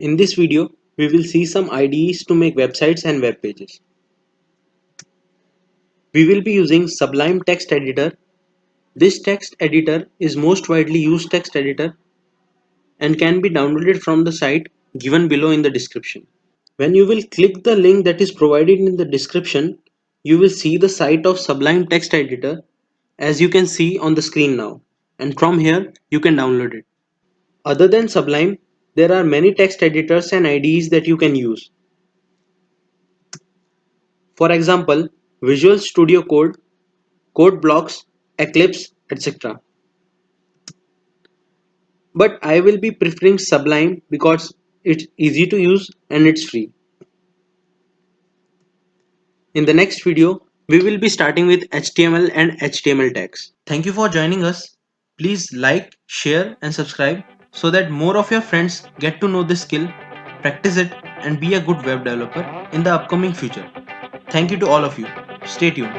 In this video, we will see some IDEs to make websites and web pages. We will be using Sublime Text Editor. This text editor is most widely used text editor and can be downloaded from the site given below in the description. When you will click the link that is provided in the description, you will see the site of Sublime Text Editor as you can see on the screen now, and from here you can download it. Other than Sublime, there are many text editors and IDEs that you can use. For example, Visual Studio Code, Code Blocks, Eclipse, etc. But I will be preferring Sublime because it's easy to use and it's free. In the next video, we will be starting with HTML and HTML tags. Thank you for joining us. Please like, share and subscribe so that more of your friends get to know this skill, practice it and be a good web developer in the upcoming future. Thank you to all of you. Stay tuned.